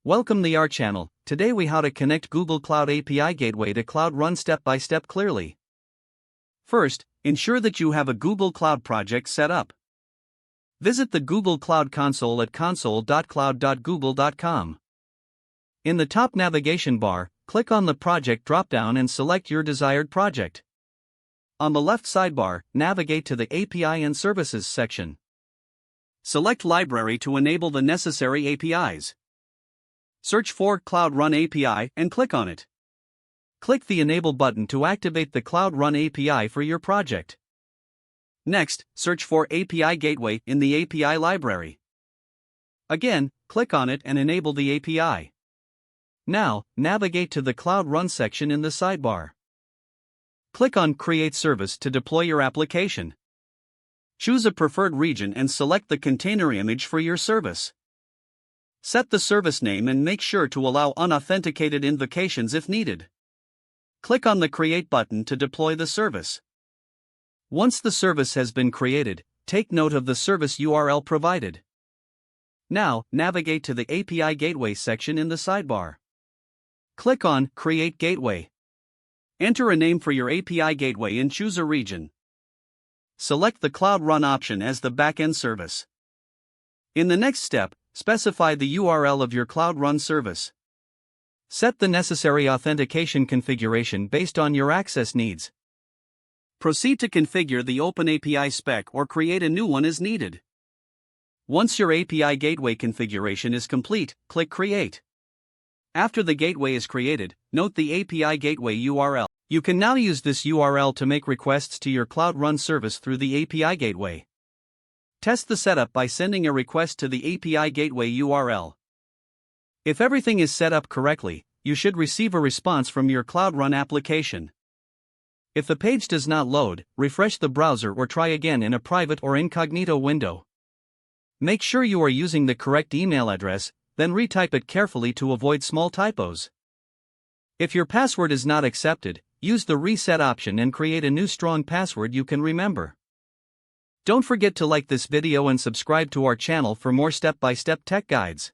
Welcome to our channel. Today we how to connect Google Cloud API Gateway to Cloud Run step by step clearly. First, ensure that you have a Google Cloud project set up. Visit the Google Cloud Console at console.cloud.google.com. In the top navigation bar, click on the project dropdown and select your desired project. On the left sidebar, navigate to the API and Services section. Select Library to enable the necessary APIs. Search for Cloud Run API and click on it. Click the Enable button to activate the Cloud Run API for your project. Next, search for API Gateway in the API library. Again, click on it and enable the API. Now, navigate to the Cloud Run section in the sidebar. Click on Create Service to deploy your application. Choose a preferred region and select the container image for your service. Set the service name and make sure to allow unauthenticated invocations if needed. Click on the Create button to deploy the service. Once the service has been created, take note of the service URL provided. Now, navigate to the API Gateway section in the sidebar. Click on Create Gateway. Enter a name for your API Gateway and choose a region. Select the Cloud Run option as the backend service. In the next step, specify the URL of your Cloud Run service. Set the necessary authentication configuration based on your access needs. Proceed to configure the OpenAPI spec or create a new one as needed. Once your API Gateway configuration is complete, click Create. After the gateway is created, note the API Gateway URL. You can now use this URL to make requests to your Cloud Run service through the API Gateway. Test the setup by sending a request to the API Gateway URL. If everything is set up correctly, you should receive a response from your Cloud Run application. If the page does not load, refresh the browser or try again in a private or incognito window. Make sure you are using the correct email address, then retype it carefully to avoid small typos. If your password is not accepted, use the reset option and create a new strong password you can remember. Don't forget to like this video and subscribe to our channel for more step-by-step tech guides.